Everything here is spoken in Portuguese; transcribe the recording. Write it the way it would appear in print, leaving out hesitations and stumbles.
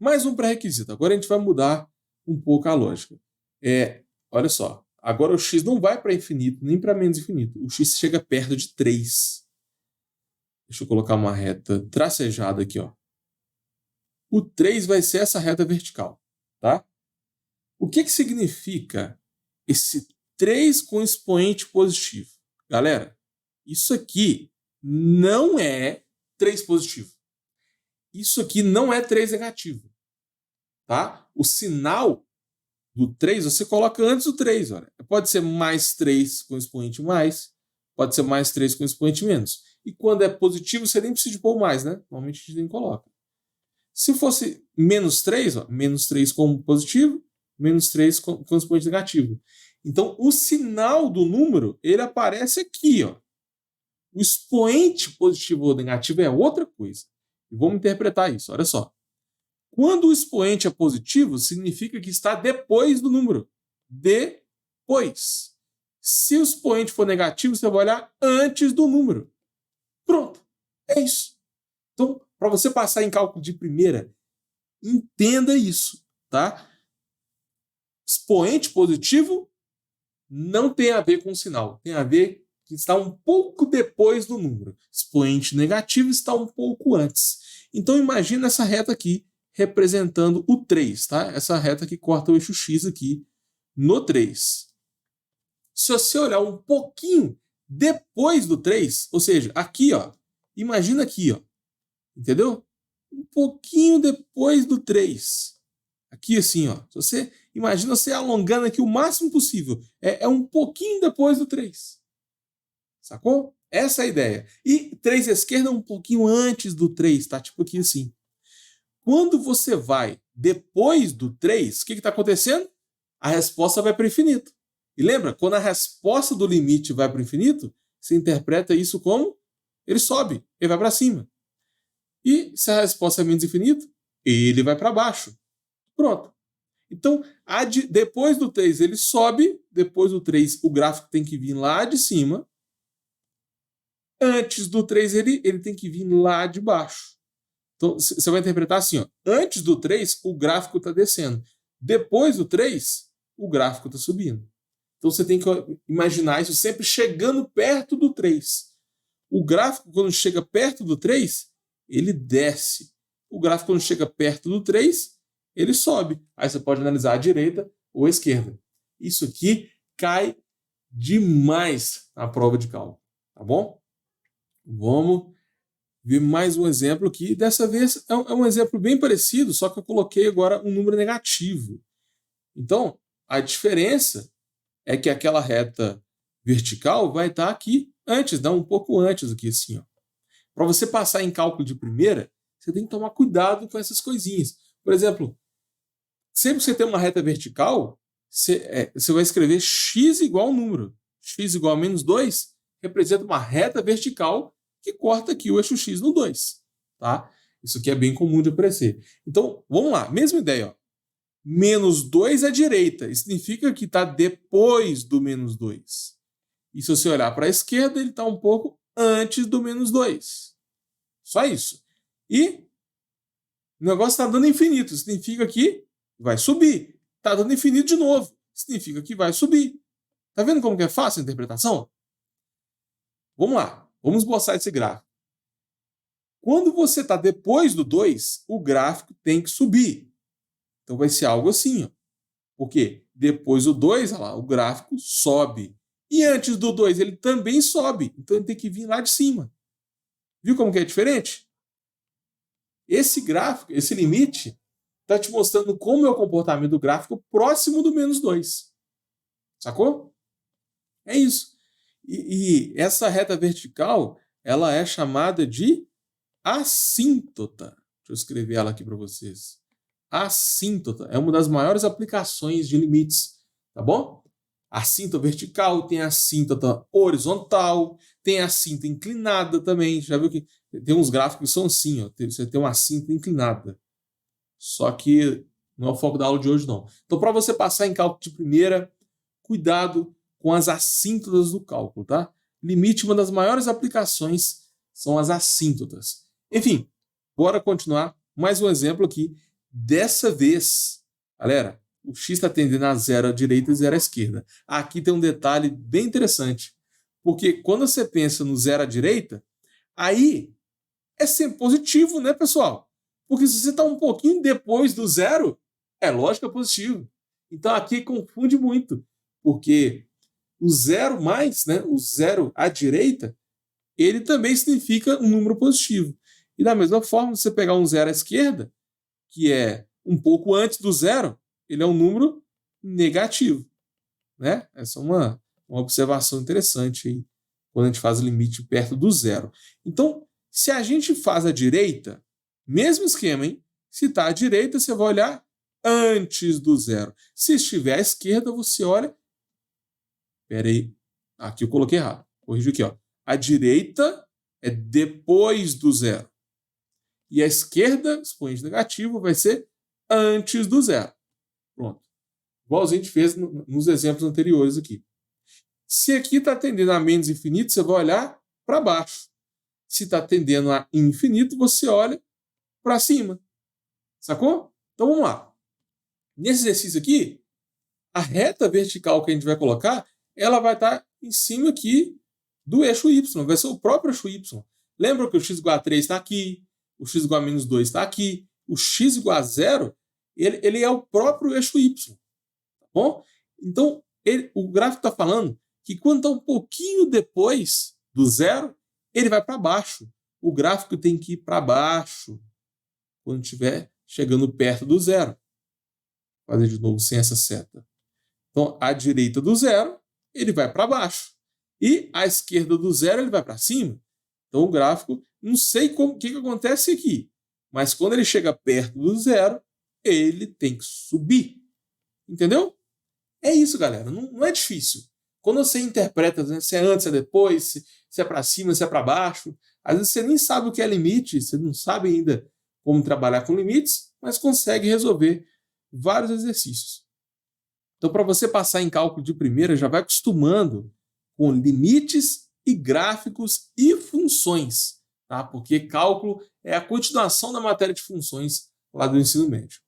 Mais um pré-requisito. Agora a gente vai mudar um pouco a lógica. Olha só. Agora o x não vai para infinito, nem para menos infinito. O x chega perto de 3. Deixa eu colocar uma reta tracejada aqui, ó. O 3 vai ser essa reta vertical, tá? O que significa esse 3 com expoente positivo? Galera, isso aqui não é 3 positivo. Isso aqui não é 3 negativo, tá? O sinal do 3 você coloca antes do 3, olha. Pode ser mais 3 com expoente mais, pode ser mais 3 com expoente menos. E quando é positivo, você nem precisa de pôr mais, né? Normalmente a gente nem coloca. Se fosse menos 3, ó, menos 3 com positivo, menos 3 com expoente negativo. Então, o sinal do número, ele aparece aqui, ó. O expoente positivo ou negativo é outra coisa. E vamos interpretar isso, olha só. Quando o expoente é positivo, significa que está depois do número. Depois. Se o expoente for negativo, você vai olhar antes do número. Pronto. É isso. Então, para você passar em cálculo de primeira, entenda isso, tá? Expoente positivo não tem a ver com o sinal. Tem a ver que está um pouco depois do número. Expoente negativo está um pouco antes. Então, imagina essa reta aqui, representando o 3, tá? Essa reta que corta o eixo X aqui no 3. Se você olhar um pouquinho depois do 3, ou seja, aqui, ó, imagina aqui, ó, entendeu? Um pouquinho depois do 3. Aqui assim, ó, se você imagina você alongando aqui o máximo possível, é um pouquinho depois do 3. Sacou? Essa é a ideia. E 3 à esquerda é um pouquinho antes do 3, tá? Tipo aqui assim. Quando você vai depois do 3, o que está acontecendo? A resposta vai para o infinito. E lembra, quando a resposta do limite vai para o infinito, você interpreta isso como ele sobe, ele vai para cima. E se a resposta é menos infinito, ele vai para baixo. Pronto. Então, depois do 3 ele sobe, depois do 3 o gráfico tem que vir lá de cima, antes do 3 ele tem que vir lá de baixo. Então, você vai interpretar assim, ó, antes do 3, o gráfico está descendo. Depois do 3, o gráfico está subindo. Então, você tem que imaginar isso sempre chegando perto do 3. O gráfico, quando chega perto do 3, ele desce. O gráfico, quando chega perto do 3, ele sobe. Aí você pode analisar a direita ou a esquerda. Isso aqui cai demais na prova de cálculo. Tá bom? Vamos ver mais um exemplo aqui. Dessa vez é um exemplo bem parecido, só que eu coloquei agora um número negativo. Então, a diferença é que aquela reta vertical vai estar aqui antes, um pouco antes aqui assim, ó. Para você passar em cálculo de primeira, você tem que tomar cuidado com essas coisinhas. Por exemplo, sempre que você tem uma reta vertical, você vai escrever x igual ao número. X igual a menos 2 representa uma reta vertical que corta aqui o eixo X no 2. Tá? Isso aqui é bem comum de aparecer. Então, vamos lá. Mesma ideia. Ó. Menos 2 à direita. Isso significa que está depois do menos 2. E se você olhar para a esquerda, ele está um pouco antes do menos 2. Só isso. E o negócio está dando infinito. Isso significa que vai subir. Está dando infinito de novo. Significa que vai subir. Tá vendo como que é fácil a interpretação? Vamos lá. Vamos esboçar esse gráfico. Quando você está depois do 2, o gráfico tem que subir. Então vai ser algo assim. Ó. Porque depois do 2, olha lá, o gráfico sobe. E antes do 2 ele também sobe. Então ele tem que vir lá de cima. Viu como que é diferente? Esse gráfico, esse limite, está te mostrando como é o comportamento do gráfico próximo do menos 2. Sacou? É isso. E essa reta vertical, ela é chamada de assíntota. Deixa eu escrever ela aqui para vocês. Assíntota é uma das maiores aplicações de limites, tá bom? Assíntota vertical, tem assíntota horizontal, tem assíntota inclinada também. Já viu que tem uns gráficos que são assim, ó, você tem uma assíntota inclinada. Só que não é o foco da aula de hoje, não. Então, para você passar em cálculo de primeira, cuidado com as assíntotas do cálculo, tá? Limite, uma das maiores aplicações são as assíntotas. Enfim, bora continuar. Mais um exemplo aqui Dessa vez, galera, o x está tendendo a 0 à direita e 0 à esquerda. Aqui tem um detalhe bem interessante, porque quando você pensa no 0 à direita, aí é sempre positivo, né, pessoal? Porque se você está um pouquinho depois do 0, é lógico que é positivo. Então aqui confunde muito, porque o 0 mais, né, o 0 à direita, ele também significa um número positivo. E da mesma forma, se você pegar um 0 à esquerda, que é um pouco antes do 0, ele é um número negativo. Né? Essa é uma observação interessante aí, quando a gente faz o limite perto do 0. Então, se a gente faz a direita, mesmo esquema, hein? Se está à direita, você vai olhar antes do 0. Se estiver à esquerda, você olha... Espera aí. Aqui eu coloquei errado. Corrijo aqui, ó. A direita é depois do 0. E a esquerda, expoente negativo, vai ser antes do 0. Pronto. Igualzinho a gente fez nos exemplos anteriores aqui. Se aqui está tendendo a menos infinito, você vai olhar para baixo. Se está tendendo a infinito, você olha para cima. Sacou? Então vamos lá. Nesse exercício aqui, a reta vertical que a gente vai colocar, ela vai estar em cima aqui do eixo Y. Vai ser o próprio eixo Y. Lembra que o x igual a 3 está aqui, o x igual a menos 2 está aqui, o x igual a 0, ele é o próprio eixo Y. Tá bom? Então, o gráfico está falando que quando está um pouquinho depois do 0, ele vai para baixo. O gráfico tem que ir para baixo quando estiver chegando perto do 0. Vou fazer de novo sem essa seta. Então, à direita do 0, ele vai para baixo. E à esquerda do 0, ele vai para cima. Então, o gráfico, não sei o que acontece aqui, mas quando ele chega perto do 0, ele tem que subir. Entendeu? É isso, galera. Não é difícil. Quando você interpreta, né, se é antes, se é depois, se é para cima, se é para baixo, às vezes você nem sabe o que é limite, você não sabe ainda como trabalhar com limites, mas consegue resolver vários exercícios. Então, para você passar em cálculo de primeira, já vai acostumando com limites e gráficos e funções, tá? Porque cálculo é a continuação da matéria de funções lá do ensino médio.